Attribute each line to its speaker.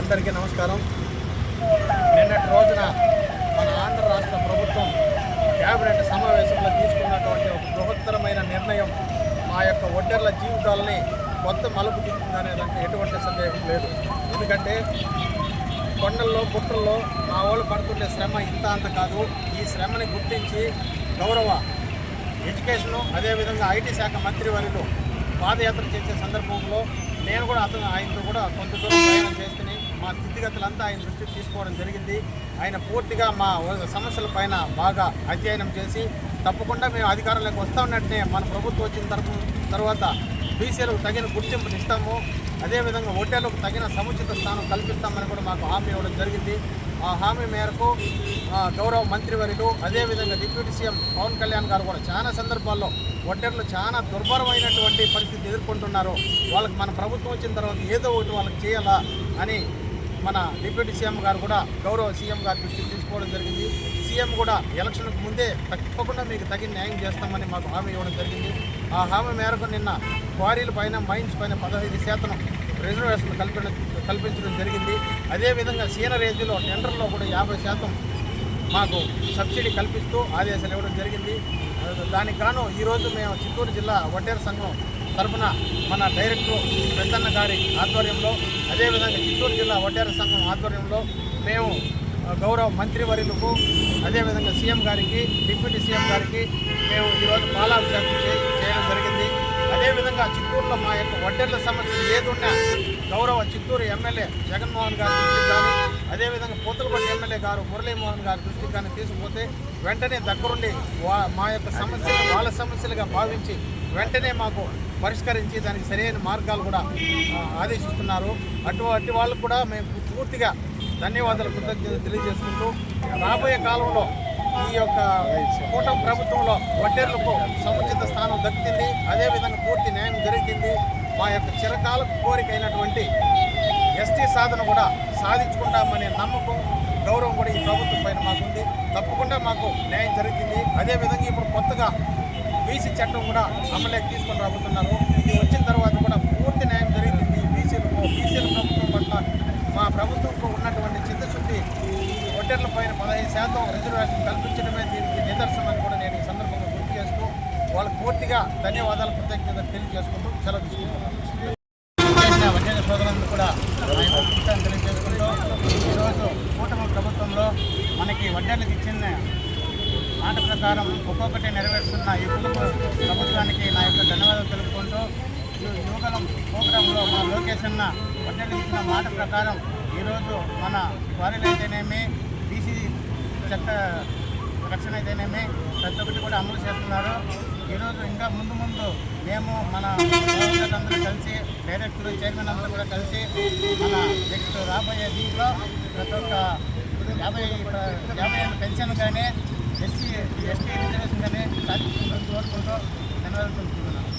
Speaker 1: అందరికీ నమస్కారం. నిన్నటి రోజున మన ఆంధ్ర రాష్ట్ర ప్రభుత్వం క్యాబినెట్ సమావేశంలో తీసుకున్నటువంటి ఒక బృహత్తరమైన నిర్ణయం మా యొక్క ఒడ్డెర్ల జీవితాలని కొత్త మలుపు తిప్పుతుందనే దానికి ఎటువంటి సందేహం లేదు. ఎందుకంటే కొండల్లో గుట్టల్లో మా వాళ్ళు పడుతుండే శ్రమ ఇంత అంత కాదు. ఈ శ్రమని గుర్తించి గౌరవ ఎడ్యుకేషను అదేవిధంగా ఐటీ శాఖ మంత్రివర్యులు పాదయాత్ర చేసే సందర్భంలో నేను కూడా ఆయనతో కూడా కొంత దూరం ప్రయాణం చేస్తూనే మా స్థితిగతులంతా ఆయన దృష్టికి తీసుకోవడం జరిగింది. ఆయన పూర్తిగా మా సమస్యల పైన బాగా అధ్యయనం చేసి తప్పకుండా మేము అధికారంలోకి వస్తా ఉన్నట్టే మన ప్రభుత్వం వచ్చిన తర్వాత బీసీలకు తగిన గుర్తింపుని ఇస్తాము, అదేవిధంగా ఒడ్డేలకు తగిన సముచిత స్థానం కల్పిస్తామని కూడా మాకు హామీ ఇవ్వడం జరిగింది. ఆ హామీ మేరకు గౌరవ మంత్రివర్యులు అదేవిధంగా డిప్యూటీ సీఎం పవన్ కళ్యాణ్ గారు కూడా చాలా సందర్భాల్లో ఒడ్డెర్లు చాలా దుర్భరమైనటువంటి పరిస్థితి ఎదుర్కొంటున్నారు. వాళ్ళకి మన ప్రభుత్వం వచ్చిన తర్వాత ఏదో ఒకటి వాళ్ళకి చేయాలా అని మన డిప్యూటీ సీఎం గారు కూడా గౌరవ సీఎం గారి దృష్టికి తీసుకోవడం జరిగింది. సీఎం కూడా ఎలక్షన్కు ముందే తప్పకుండా మీకు తగిన న్యాయం చేస్తామని మాకు హామీ ఇవ్వడం జరిగింది. ఆ హామీ మేరకు నిన్న క్వారీల పైన మైన్స్ పైన 15% రిజర్వేషన్ కల్పించడం జరిగింది. అదేవిధంగా సీనరేజీలో టెండర్లో కూడా 50% మాకు సబ్సిడీ కల్పిస్తూ ఆదేశాలు ఇవ్వడం జరిగింది. దానికి గాను ఈరోజు మేము చిత్తూరు జిల్లా వడ్డేర సంఘం తరఫున మన డైరెక్టర్ పెద్దన్న గారి ఆధ్వర్యంలో అదేవిధంగా చిత్తూరు జిల్లా వడ్డేర సంఘం ఆధ్వర్యంలో మేము గౌరవ మంత్రివర్యులకు అదేవిధంగా సీఎం గారికి డిప్యూటీ సీఎం గారికి మేము ఈరోజు పాలాభిషేకం చేయడం జరిగింది. అదేవిధంగా చిత్తూరులో మా యొక్క వడ్డెర్ల సమస్య ఏదున్నా గౌరవ చిత్తూరు ఎమ్మెల్యే జగన్మోహన్ గారి దృష్టికి కానీ అదేవిధంగా పోతులపల్లి ఎమ్మెల్యే గారు మురళీమోహన్ గారి దృష్టికి కానీ తీసుకుపోతే వెంటనే దగ్గరుండి మా యొక్క సమస్యలు వాళ్ళ సమస్యలుగా భావించి వెంటనే మాకు పరిష్కరించి దానికి సరైన మార్గాలు కూడా ఆదేశిస్తున్నారు. అటువంటి వాళ్ళకు కూడా మేము పూర్తిగా ధన్యవాదాలు కృతజ్ఞతలు తెలియజేసుకుంటూ రాబోయే కాలంలో ఈ యొక్క కూటమి ప్రభుత్వంలో వడ్డేర్లకు సముచిత స్థానం దక్కుతుంది, అదేవిధంగా పూర్తి న్యాయం జరుగుతుంది. మా యొక్క చిరకాల కోరిక అయినటువంటి ఎస్టీ సాధన కూడా సాధించుకుంటామనే నమ్మకం గౌరవం కూడా ఈ ప్రభుత్వం పైన మాకుంది. తప్పకుండా మాకు న్యాయం జరుగుతుంది. అదేవిధంగా ఇప్పుడు కొత్తగా బీసీ చట్టం కూడా అమలులోకి తీసుకొని రాబోతున్నారు. ఇది వచ్చిన తర్వాత కూడా పూర్తి న్యాయం జరుగుతుంది. బీసీల ప్రభుత్వం పట్ల మా ప్రభుత్వంలో ఉన్నటువంటి చిత్తశుద్ధి ఈ ఒడ్డెర్ల పైన 15% రిజర్వేషన్ కల్పించడమే దీనికి నిదర్శనం అని కూడా నేను ఈ సందర్భంగా గుర్తు చేస్తూ వాళ్ళకు పూర్తిగా ధన్యవాదాలు కృతజ్ఞతలు తెలియజేసుకుంటూ సెలవు తీసుకుంటున్నాను. వడ్డేర సోదరులను కూడా ఆయన తెలియజేసుకుంటూ ఈరోజు కూటమి ప్రభుత్వంలో మనకి వడ్డేర్లకు ఇచ్చిన మాట ప్రకారం ఒక్కొక్కటి నెరవేరుస్తున్న ఈ కుటుంబ ప్రభుత్వానికి నా యొక్క ధన్యవాదాలు తెలుపుకుంటూ యువగలం ప్రోగ్రాంలో మన లొకేషన్ వడ్డేర్లకు ఇచ్చిన మాట ప్రకారం ఈరోజు మన క్వారీలు అయితేనేమి బీసీ చట్ట రక్షణ అయితేనేమి ప్రతి ఒక్కటి కూడా అమలు చేస్తున్నారు. ఈరోజు ఇంకా ముందు మేము మన అందరూ కలిసి డైరెక్టర్ చైర్మన్ అంతా కూడా కలిసి మన నెక్స్ట్ రాబోయే దీంట్లో ప్రతి ఒక్క 50 ఏళ్ళ పెన్షన్ కానీ ఎస్టీ రిజర్వేషన్ కానీ సాధించుకుంటూ కోరుకుంటూ ధన్యవాదాలు తెలుపుతున్నాను.